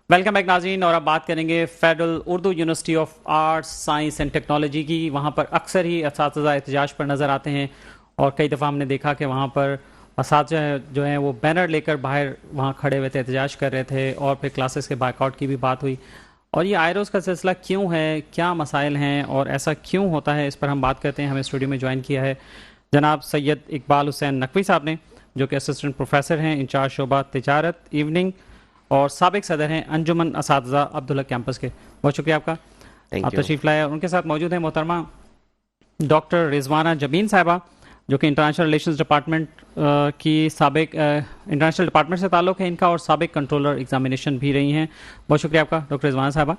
Welcome back ناظرین. اور اب بات کریں گے federal Urdu university of arts science and technology کی. وہاں پر اکثر ہی اساتذہ احتجاج پر نظر آتے ہیں اور کئی دفعہ ہم نے دیکھا کہ وہاں پر اساتذہ جو ہیں وہ بینر لے کر باہر وہاں کھڑے ہوئے تھے, احتجاج کر رہے تھے, اور پھر کلاسز کے بائیک آؤٹ کی بھی بات ہوئی. اور یہ آئروز کا سلسلہ کیوں ہے, کیا مسائل ہیں اور ایسا کیوں ہوتا ہے, اس پر ہم بات کرتے ہیں. ہمیں اسٹوڈیو میں جوائن کیا ہے جناب سید اقبال حسین نقوی صاحب نے, جو کہ اسسٹنٹ پروفیسر ہیں انچارج شعبہ تجارت ایوننگ اور سابق صدر ہیں انجمن اساتذہ عبداللہ کیمپس کے. بہت شکریہ آپ کا, آپ تشریف لائے. ان کے ساتھ موجود ہیں محترمہ ڈاکٹر رضوانہ جبین صاحبہ, جو کہ انٹرنیشنل ریلیشنز ڈپارٹمنٹ کی سابق انٹرنیشنل ڈپارٹمنٹ سے تعلق ہے ان کا, اور سابق کنٹرولر ایگزامینیشن بھی رہی ہیں. بہت شکریہ آپ کا ڈاکٹر رضوانہ صاحبہ.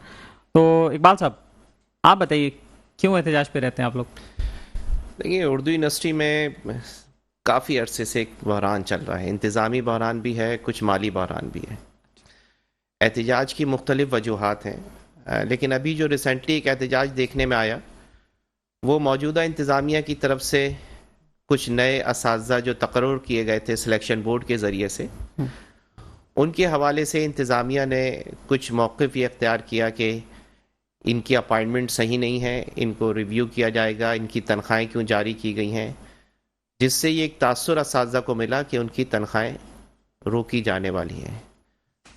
تو اقبال صاحب, آپ بتائیے کیوں احتجاج پہ رہتے ہیں آپ لوگ؟ دیکھیے, اردو یونیورسٹی میں کافی عرصے سے ایک بحران چل رہا ہے. انتظامی بحران بھی ہے, کچھ مالی بحران بھی ہے. احتجاج کی مختلف وجوہات ہیں, لیکن ابھی جو ریسنٹلی ایک احتجاج دیکھنے میں آیا وہ موجودہ انتظامیہ کی طرف سے کچھ نئے اساتذہ جو تقرر کیے گئے تھے سلیکشن بورڈ کے ذریعے سے, ان کے حوالے سے انتظامیہ نے کچھ موقف یہ اختیار کیا کہ ان کی اپائنٹمنٹ صحیح نہیں ہے, ان کو ریویو کیا جائے گا, ان کی تنخواہیں کیوں جاری کی گئی ہیں, جس سے یہ ایک تاثر اساتذہ کو ملا کہ ان کی تنخواہیں روکی جانے والی ہیں.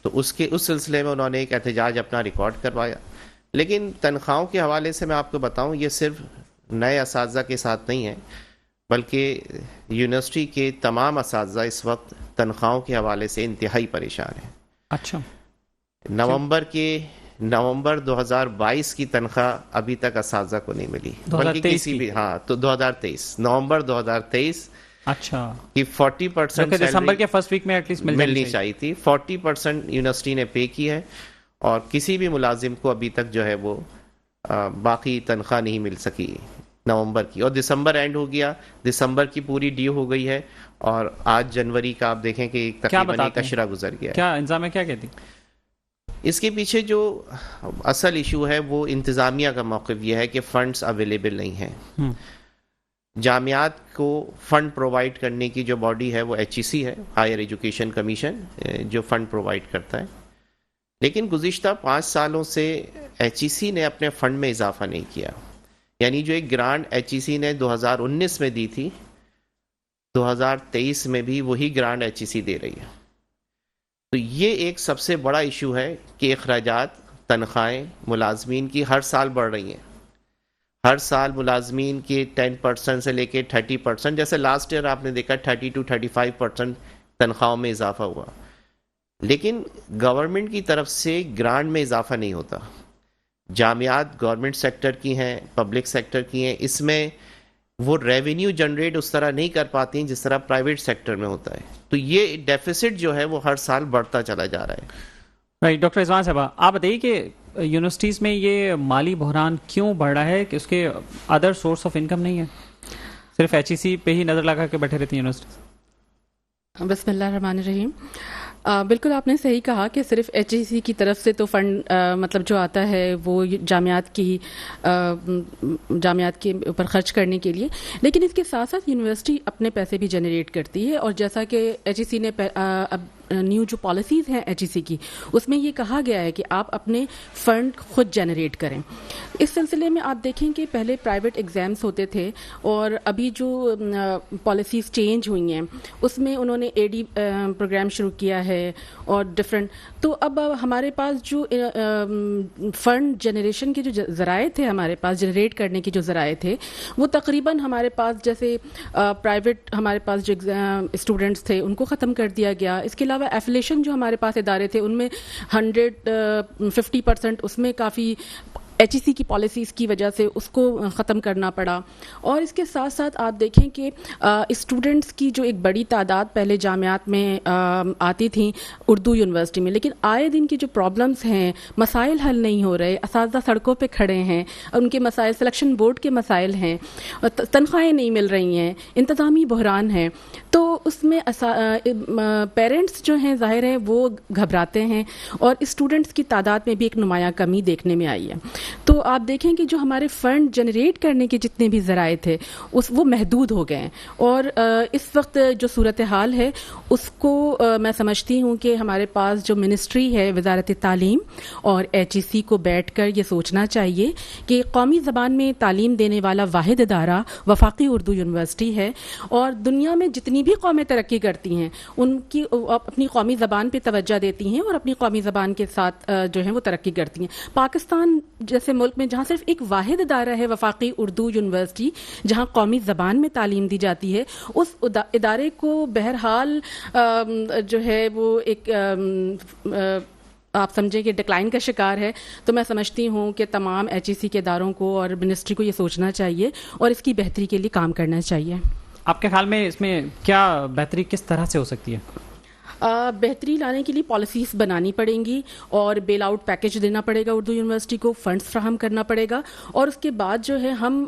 تو اس سلسلے میں انہوں نے ایک احتجاج اپنا ریکارڈ کروایا. لیکن تنخواہوں کے حوالے سے میں آپ کو بتاؤں, یہ صرف نئے اساتذہ کے ساتھ نہیں ہے, بلکہ یونیورسٹی کے تمام اساتذہ اس وقت تنخواہوں کے حوالے سے انتہائی پریشان ہیں. اچھا, نومبر 2022 کی تنخواہ ابھی تک اساتذہ کو نہیں ملی, بلکہ کسی بھی تو 2023 نومبر 2023 اچھا کہ 40% دسمبر کے فرسٹ ویک میں ایٹ لیسٹ ملنی چاہیے تھی. 40% یونیورسٹی نے پے کی ہے, اور کسی بھی ملازم کو ابھی تک جو ہے وہ باقی تنخواہ نہیں مل سکی نومبر کی. اور دسمبر اینڈ ہو گیا, دسمبر کی پوری ڈیو ہو گئی ہے, اور آج جنوری کا آپ دیکھیں کہ تقریباً ایک اشرہ گزر گیا. کیا انتظامیہ کیا کہتی؟ اس کے پیچھے جو اصل ایشو ہے وہ انتظامیہ کا موقف یہ ہے کہ فنڈز اویلیبل نہیں ہیں. جامعات کو فنڈ پرووائڈ کرنے کی جو باڈی ہے وہ HEC ہے, ہائر ایجوکیشن کمیشن, جو فنڈ پرووائڈ کرتا ہے. لیکن گزشتہ 5 سالوں سے HEC نے اپنے فنڈ میں اضافہ نہیں کیا. یعنی جو ایک گرانٹ HEC نے 2019 میں دی تھی, 2023 میں بھی وہی گرانٹ HEC دے رہی ہے. تو یہ ایک سب سے بڑا ایشو ہے کہ اخراجات, تنخواہیں ملازمین کی ہر سال بڑھ رہی ہیں. ہر سال ملازمین کی 10% سے لے کے 30%, جیسے لاسٹ ایئر آپ نے دیکھا 30 to 35% تنخواہوں میں اضافہ ہوا. لیکن گورنمنٹ کی طرف سے گرانٹ میں اضافہ نہیں ہوتا. جامعات گورنمنٹ سیکٹر کی ہیں, پبلک سیکٹر کی ہیں, اس میں وہ ریونیو جنریٹ اس طرح نہیں کر پاتی جس طرح پرائیویٹ سیکٹر میں ہوتا ہے. تو یہ ڈیفیسٹ جو ہے وہ ہر سال بڑھتا چلا جا رہا ہے. ڈاکٹر رضوان صاحبہ, آپ بتائیے کہ یونیورسٹیز میں یہ مالی بحران کیوں بڑھ رہا ہے, کہ اس کے ادر سورس آف انکم نہیں ہے, صرف HEC پہ ہی نظر لگا کے بیٹھے رہتی ہیں یونیورسٹیز؟ بسم اللہ الرحمن الرحیم. بالکل آپ نے صحیح کہا کہ صرف HEC کی طرف سے تو فنڈ مطلب جو آتا ہے وہ جامعات کے اوپر خرچ کرنے کے لیے, لیکن اس کے ساتھ ساتھ یونیورسٹی اپنے پیسے بھی جنریٹ کرتی ہے. اور جیسا کہ HEC نے اب نیو جو پالیسیز ہیں HEC کی, اس میں یہ کہا گیا ہے کہ آپ اپنے فنڈ خود جنریٹ کریں. اس سلسلے میں آپ دیکھیں کہ پہلے پرائیویٹ ایگزامس ہوتے تھے, اور ابھی جو پالیسیز چینج ہوئی ہیں اس میں انہوں نے AD پروگرام شروع کیا ہے اور ڈفرینٹ. تو اب ہمارے پاس جو فنڈ جنریشن کے جو ذرائع تھے, ہمارے پاس جنریٹ کرنے کے جو ذرائع تھے, وہ تقریباً ہمارے پاس جیسے پرائیویٹ ہمارے پاس جو اسٹوڈنٹس تھے ان کو ختم کر دیا گیا. اس کے علاوہ ایفیلیشن جو ہمارے پاس ادارے تھے ان میں 150% اس میں کافی HEC کی پالیسیز کی وجہ سے اس کو ختم کرنا پڑا. اور اس کے ساتھ ساتھ آپ دیکھیں کہ اسٹوڈنٹس کی جو ایک بڑی تعداد پہلے جامعات میں آتی تھیں اردو یونیورسٹی میں, لیکن آئے دن کی جو پرابلمس ہیں, مسائل حل نہیں ہو رہے, اساتذہ سڑکوں پہ کھڑے ہیں, ان کے مسائل سلیکشن بورڈ کے مسائل ہیں, تنخواہیں نہیں مل رہی ہیں, انتظامی بحران ہے. تو اس میں پیرنٹس جو ہیں ظاہر ہے وہ گھبراتے ہیں اور اسٹوڈنٹس کی تعداد میں بھی ایک نمایاں کمی دیکھنے میں آئی ہے. تو آپ دیکھیں کہ جو ہمارے فنڈ جنریٹ کرنے کے جتنے بھی ذرائع تھے وہ محدود ہو گئے ہیں, اور اس وقت جو صورتحال ہے اس کو میں سمجھتی ہوں کہ ہمارے پاس جو منسٹری ہے وزارت تعلیم اور HEC کو بیٹھ کر یہ سوچنا چاہیے کہ قومی زبان میں تعلیم دینے والا واحد ادارہ وفاقی اردو یونیورسٹی ہے, اور دنیا میں جتنی بھی قومیں ترقی کرتی ہیں ان کی اپنی قومی زبان پہ توجہ دیتی ہیں اور اپنی قومی زبان کے ساتھ جو ہیں وہ ترقی کرتی ہیں. پاکستان جیسے ملک میں جہاں صرف ایک واحد ادارہ ہے وفاقی اردو یونیورسٹی جہاں قومی زبان میں تعلیم دی جاتی ہے, اس ادارے کو بہرحال جو ہے وہ ایک آپ سمجھیں کہ ڈکلائن کا شکار ہے. تو میں سمجھتی ہوں کہ تمام HEC کے اداروں کو اور منسٹری کو یہ سوچنا چاہیے اور اس کی بہتری کے لیے کام کرنا چاہیے. آپ کے خیال میں اس میں کیا بہتری کس طرح سے ہو سکتی ہے؟ بہتری لانے کے لیے پالیسیز بنانی پڑیں گی اور بیل آؤٹ پیکج دینا پڑے گا اردو یونیورسٹی کو, فنڈز فراہم کرنا پڑے گا, اور اس کے بعد جو ہے ہم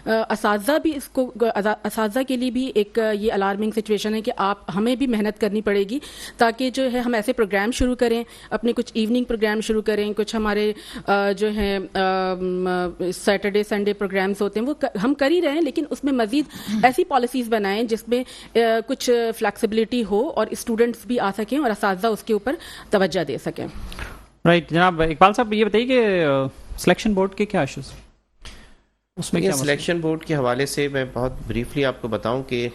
اساتذہ کے لیے بھی ایک یہ الارمنگ سچویشن ہے کہ ہمیں بھی محنت کرنی پڑے گی تاکہ جو ہے ہم ایسے پروگرام شروع کریں, اپنے کچھ ایوننگ پروگرام شروع کریں, کچھ ہمارے جو ہیں سیٹرڈے سنڈے پروگرامز ہوتے ہیں وہ ہم کر ہی رہے ہیں, لیکن اس میں مزید ایسی پالیسیز بنائیں جس میں کچھ فلیکسیبلٹی ہو اور اسٹوڈنٹس بھی آ سکیں اور اساتذہ اس کے اوپر توجہ دے سکیں. رائٹ جناب اقبال صاحب, یہ بتائیے کہ سلیکشن بورڈ کے کیا ایشوز اس میں؟ سلیکشن بورڈ کے حوالے سے میں بہت بریفلی آپ کو بتاؤں کہ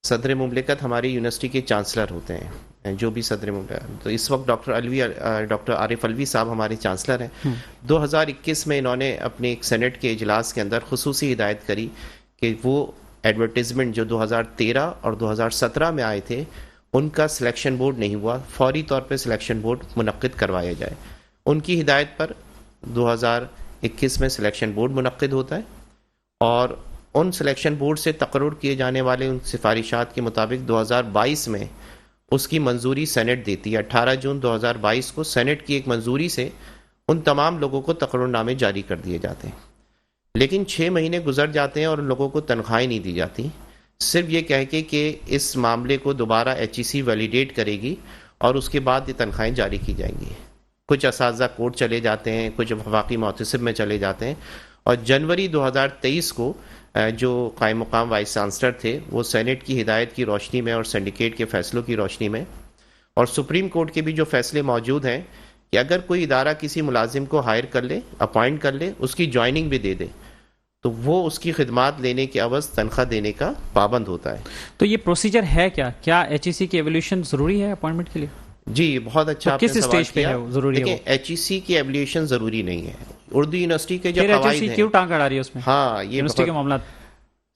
صدر مملکت ہماری یونیورسٹی کے چانسلر ہوتے ہیں, جو بھی صدر مملکت. تو اس وقت ڈاکٹر عارف علوی صاحب ہمارے چانسلر ہیں. 2021 میں انہوں نے اپنے ایک سینٹ کے اجلاس کے اندر خصوصی ہدایت کری کہ وہ ایڈورٹیزمنٹ جو 2013 اور 2017 میں آئے تھے ان کا سلیکشن بورڈ نہیں ہوا, فوری طور پہ سلیکشن بورڈ منعقد کروایا جائے. ان کی ہدایت پر 2021 میں سلیکشن بورڈ منعقد ہوتا ہے, اور ان سلیکشن بورڈ سے تقرر کیے جانے والے ان سفارشات کے مطابق 2022 میں اس کی منظوری سینٹ دیتی ہے. 18 جون 2022 کو سینٹ کی ایک منظوری سے ان تمام لوگوں کو تقرر نامے جاری کر دیے جاتے ہیں, لیکن 6 مہینے گزر جاتے ہیں اور ان لوگوں کو تنخواہیں نہیں دی جاتی, صرف یہ کہہ کے کہ اس معاملے کو دوبارہ HEC ویلیڈیٹ کرے گی اور اس کے بعد یہ تنخواہیں جاری کی جائیں گی. کچھ اساتذہ کورٹ چلے جاتے ہیں, کچھ وفاقی محتسب میں چلے جاتے ہیں, اور جنوری 2023 کو جو قائم مقام وائس چانسلر تھے وہ سینٹ کی ہدایت کی روشنی میں اور سینڈیکیٹ کے فیصلوں کی روشنی میں اور سپریم کورٹ کے بھی جو فیصلے موجود ہیں کہ اگر کوئی ادارہ کسی ملازم کو ہائر کر لے, اپوائنٹ کر لے, اس کی جوائننگ بھی دے دے, تو وہ اس کی خدمات لینے کے عوض تنخواہ دینے کا پابند ہوتا ہے. تو یہ پروسیجر ہے کیا HEC کی ایولیوشن ضروری ہے اپوائنٹمنٹ کے لیے؟ جی بہت اچھا آپ نے کس اسٹیج پہ ہے ضروری ہے؟ HEC کی ایولیوشن ضروری نہیں ہے. اردو یونیورسٹی کے جو قواعد ہیں کیوں ٹانگ اڑا رہی ہے اس میں؟ ہاں, یہ یونیورسٹی کے معاملات.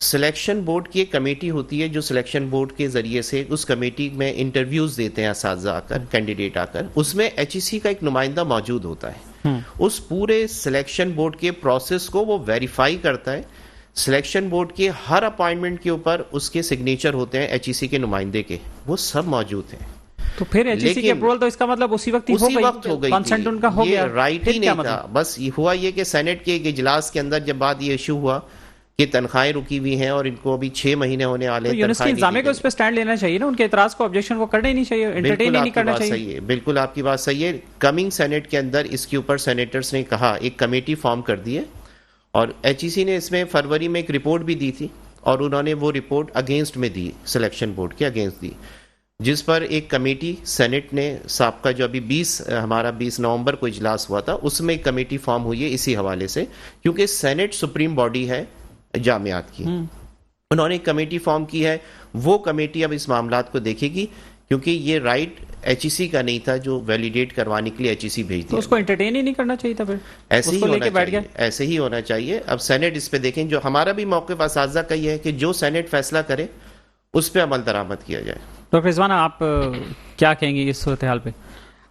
سلیکشن بورڈ کی ایک کمیٹی ہوتی ہے جو سلیکشن بورڈ کے ذریعے سے اس کمیٹی میں انٹرویوز دیتے ہیں اساتذہ آ کر, کینڈیڈیٹ آ کر, اس میں HEC کا ایک نمائندہ موجود ہوتا ہے. اس پورے سلیکشن بورڈ کے پروسیس کو وہ ویریفائی کرتا ہے. سلیکشن بورڈ کے ہر اپوائنٹمنٹ کے اوپر اس کے سگنیچر ہوتے ہیں HEC کے نمائندے کے, وہ سب موجود ہیں. تو پھر HEC کی اپروول تو اس کا مطلب اسی وقت ہو گئی, کنسنٹ ان کا ہو گیا. رائٹ ہی نہیں تھا, بس ہوا یہ کہ سینٹ کے ایک اجلاس کے اندر جب بعد یہ ایشو ہوا کہ تنخواہیں رکی ہوئی ہیں اور ان کو ابھی 6 مہینے ہونے والے ہیں, یونیورسٹی انتظامیہ کو اس پہ سٹینڈ لینا چاہیے نا, ان کے اعتراض کو, آبجیکشن کو کرنا ہی نہیں چاہیے, انٹرٹین ہی نہیں کرنا چاہیے. بالکل آپ کی بات صحیح ہے. کمنگ سینٹ کے اندر اس کے اوپر سینیٹرز نے کہا, ایک کمیٹی فارم کر دی ہے, اور HEC نے اس میں فروری میں ایک رپورٹ بھی دی تھی, اور انہوں نے وہ رپورٹ اگینسٹ میں دی, سلیکشن بورڈ کے اگینسٹ دی, جس پر ایک کمیٹی سینٹ نے سابقہ جو ابھی ہمارا 20 نومبر کو اجلاس ہوا تھا اس میں ایک کمیٹی فارم ہوئی ہے اسی حوالے سے, کیونکہ سینٹ سپریم باڈی ہے جامعات کی. انہوں نے ایک کمیٹی فارم کی ہے, وہ کمیٹی اب اس معاملات کو دیکھے گی, کیونکہ یہ رائٹ HEC کا نہیں تھا جو ویلیڈیٹ کروانے کے لیے HEC بھیج دیا. اس کو انٹرٹین ہی نہیں کرنا چاہیے تھا, پھر ایسے ہی ہونا چاہیے, ایسے ہی ہونا چاہیے. اب سینٹ اس پہ دیکھیں, جو ہمارا بھی موقف اساتذہ کا یہ ہے کہ جو سینٹ فیصلہ کرے اس پہ عمل درآمد کیا جائے. ڈاکٹر رضوانہ, آپ کیا کہیں گے اس صورتحال پہ؟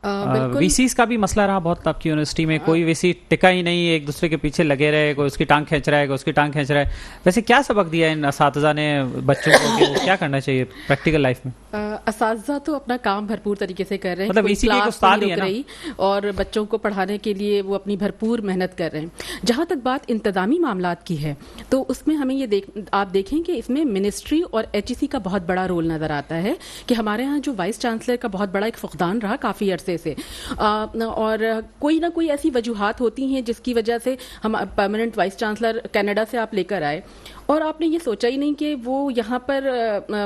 وی سیز کا بھی مسئلہ رہا بہت آپ کی یونیورسٹی میں, کوئی وی سی ٹکا ہی نہیں, ایک دوسرے کے پیچھے لگے رہے, کوئی اس کی ٹانگ کھینچ رہا ہے, کوئی اس کی ٹانگ کھینچ رہا ہے. ویسے کیا سبق دیا ان اساتذہ نے بچوں کو کہ وہ کیا کرنا چاہیے پریکٹیکل لائف میں؟ اساتذہ تو اپنا کام بھرپور طریقے سے کر رہے ہیں, مطلب وی سی کے استاد ہی ہے نا, اور بچوں کو پڑھانے کے لیے وہ اپنی بھرپور محنت کر رہے ہیں. جہاں تک بات انتظامی معاملات کی ہے تو اس میں ہمیں یہ آپ دیکھیں کہ اس میں منسٹری اور ایچ ای سی کا بہت بڑا رول نظر آتا ہے کہ ہمارے ہاں جو وائس چانسلر کا بہت بڑا ایک فقدان رہا کافی عرصے سے, اور کوئی نہ کوئی ایسی وجوہات ہوتی ہیں جس کی وجہ سے ہم پرماننٹ وائس چانسلر کینیڈا سے آپ لے کر آئے اور آپ نے یہ سوچا ہی نہیں کہ وہ یہاں پر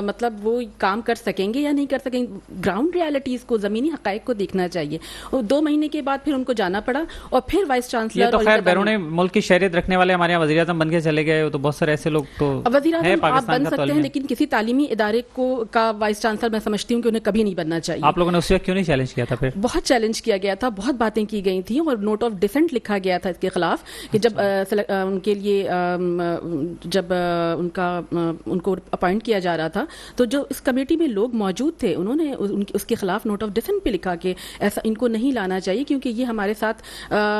مطلب وہ کام کر سکیں گے یا نہیں کر سکیں گے. گراؤنڈ ریالٹیز کو, زمینی حقائق کو دیکھنا چاہیے. اور 2 مہینے کے بعد پھر ان کو جانا پڑا اور پھر وائس چانسلر. یہ تو خیر بیرون ملک کی شہریت رکھنے والے ہمارے یہاں وزیر اعظم بن کے چلے گئے, تو بہت سارے ایسے لوگ تو وزیر اعظم آپ بن سکتے ہیں, لیکن کسی تعلیمی ادارے کا وائس چانسلر میں سمجھتی ہوں کہ انہیں کبھی نہیں بننا چاہیے. آپ لوگوں نے اس وقت کیوں نہیں چیلنج کیا تھا؟ پھر بہت چیلنج کیا گیا تھا, بہت باتیں کی گئی تھیں اور نوٹ آف ڈسینٹ لکھا گیا تھا اس کے خلاف کہ جب ان کے لیے جب ان کو اپوائنٹ کیا جا رہا تھا تو جو اس کمیٹی میں لوگ موجود تھے انہوں نے اس کے خلاف نوٹ آف ڈسینٹ پہ لکھا کہ ایسا ان کو نہیں لانا چاہیے کیونکہ یہ ہمارے ساتھ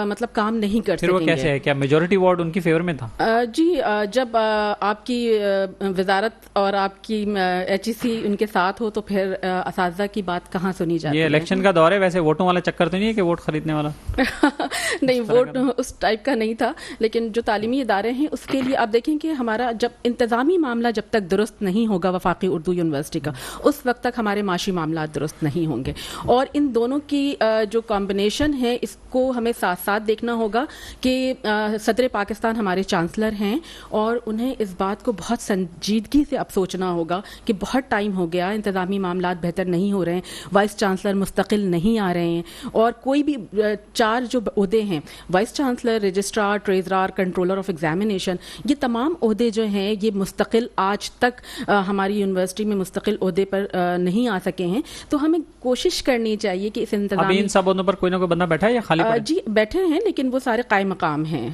مطلب کام نہیں کر سکیں گے. پھر وہ کیسے ہے, کیا میجورٹی ووٹ ان کی فیور میں تھا؟ جی, جب آپ کی وزارت اور آپ کی ایچ ای سی ان کے ساتھ ہو تو پھر اساتذہ کی بات کہاں سنی جاتی ہے. یہ الیکشن کا دور ہے, ویسے ووٹوں والا چکر تو نہیں ہے کہ ووٹ خریدنے والا؟ نہیں, ووٹ اس ٹائپ کا نہیں تھا, لیکن جو تعلیمی ادارے ہیں اس کے لیے آپ دیکھیں کہ ہمارا جب انتظامی معاملہ جب تک درست نہیں ہوگا وفاقی اردو یونیورسٹی کا, اس وقت تک ہمارے معاشی معاملات درست نہیں ہوں گے. اور ان دونوں کی جو کمبینیشن ہے اس کو ہمیں ساتھ ساتھ دیکھنا ہوگا کہ صدر پاکستان ہمارے چانسلر ہیں اور انہیں اس بات کو بہت سنجیدگی سے اب سوچنا ہوگا کہ بہت ٹائم ہو گیا, انتظامی معاملات بہتر نہیں ہو رہے ہیں, وائس چانسلر مستقل نہیں آ رہے ہیں, اور کوئی بھی 4 جو عہدے ہیں vice chancellor, registrar, treasurer, controller of examination, یہ تمام عہدے جو ہیں یہ مستقل آج تک ہماری یونیورسٹی میں مستقل عہدے پر نہیں آ سکے ہیں. تو ہمیں کوشش کرنی چاہیے کہ اس انتظامی ان سب عہدوں پر کوئی نہ کوئی بندہ بیٹھا ہے یا خالی پڑے؟ جی بیٹھے ہیں, لیکن وہ سارے قائم مقام ہیں,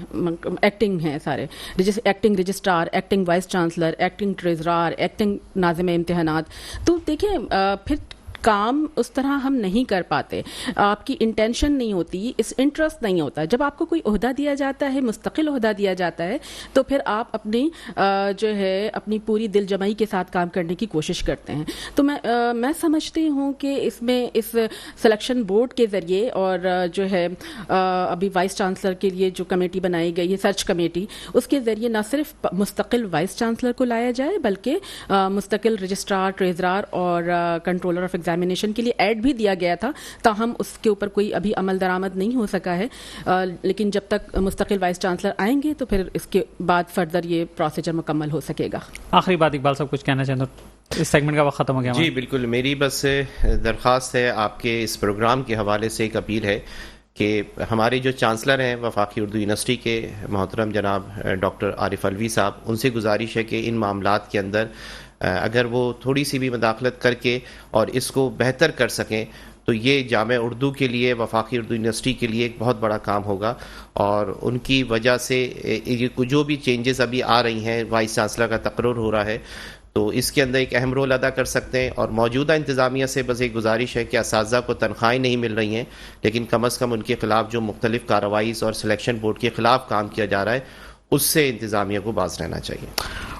ایکٹنگ ہیں سارے, acting registrar, acting vice chancellor, acting treasurer, acting ناظم امتحانات. تو دیکھیں پھر کام اس طرح ہم نہیں کر پاتے, آپ کی انٹینشن نہیں ہوتی, اس انٹرسٹ نہیں ہوتا. جب آپ کو کوئی عہدہ دیا جاتا ہے, مستقل عہدہ دیا جاتا ہے, تو پھر آپ اپنی جو ہے اپنی پوری دل جمعی کے ساتھ کام کرنے کی کوشش کرتے ہیں. تو میں سمجھتی ہوں کہ اس میں اس سلیکشن بورڈ کے ذریعے اور جو ہے ابھی وائس چانسلر کے لیے جو کمیٹی بنائی گئی ہے, سرچ کمیٹی, اس کے ذریعے نہ صرف مستقل وائس چانسلر کو لایا جائے بلکہ مستقل رجسٹرار, ٹریزرار اور کنٹرولر آف ایگزامینیشن کے لیے ایڈ بھی دیا گیا تھا, تاہم اس کے اوپر کوئی ابھی عمل درآمد نہیں ہو سکا ہے. لیکن جب تک مستقل وائس چانسلر آئیں گے تو پھر اس کے بعد فردر یہ پروسیجر مکمل ہو سکے گا. آخری بات اقبال صاحب کچھ کہنا چاہیں تو اس سیگمنٹ کا وقت ختم ہو گیا. جی بالکل, میری بس درخواست ہے آپ کے اس پروگرام کے حوالے سے, ایک اپیل ہے کہ ہمارے جو چانسلر ہیں وفاقی اردو یونیورسٹی کے محترم جناب ڈاکٹر عارف الوی صاحب, ان سے گزارش ہے کہ ان معاملات کے اندر اگر وہ تھوڑی سی بھی مداخلت کر کے اور اس کو بہتر کر سکیں تو یہ جامع اردو کے لیے, وفاقی اردو یونیورسٹی کے لیے ایک بہت بڑا کام ہوگا. اور ان کی وجہ سے جو بھی چینجز ابھی آ رہی ہیں, وائس چانسلر کا تقرر ہو رہا ہے, تو اس کے اندر ایک اہم رول ادا کر سکتے ہیں. اور موجودہ انتظامیہ سے بس ایک گزارش ہے کہ اساتذہ کو تنخواہیں نہیں مل رہی ہیں, لیکن کم از کم ان کے خلاف جو مختلف کارروائیز اور سلیکشن بورڈ کے خلاف کام کیا جا رہا ہے اس سے انتظامیہ کو باز رہنا چاہیے.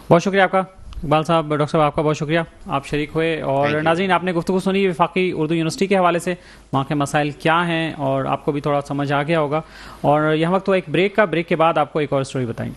بہت شکریہ آپ کا اقبال صاحب. ڈاکٹر صاحب آپ کا بہت شکریہ, آپ شریک ہوئے. اور ناظرین آپ نے گفتگو سنی وفاقی اردو یونیورسٹی کے حوالے سے, وہاں کے مسائل کیا ہیں اور آپ کو بھی تھوڑا سمجھ آ گیا ہوگا. اور یہاں وقت تو ایک بریک کا, بریک کے بعد آپ کو ایک اور اسٹوری بتائیں.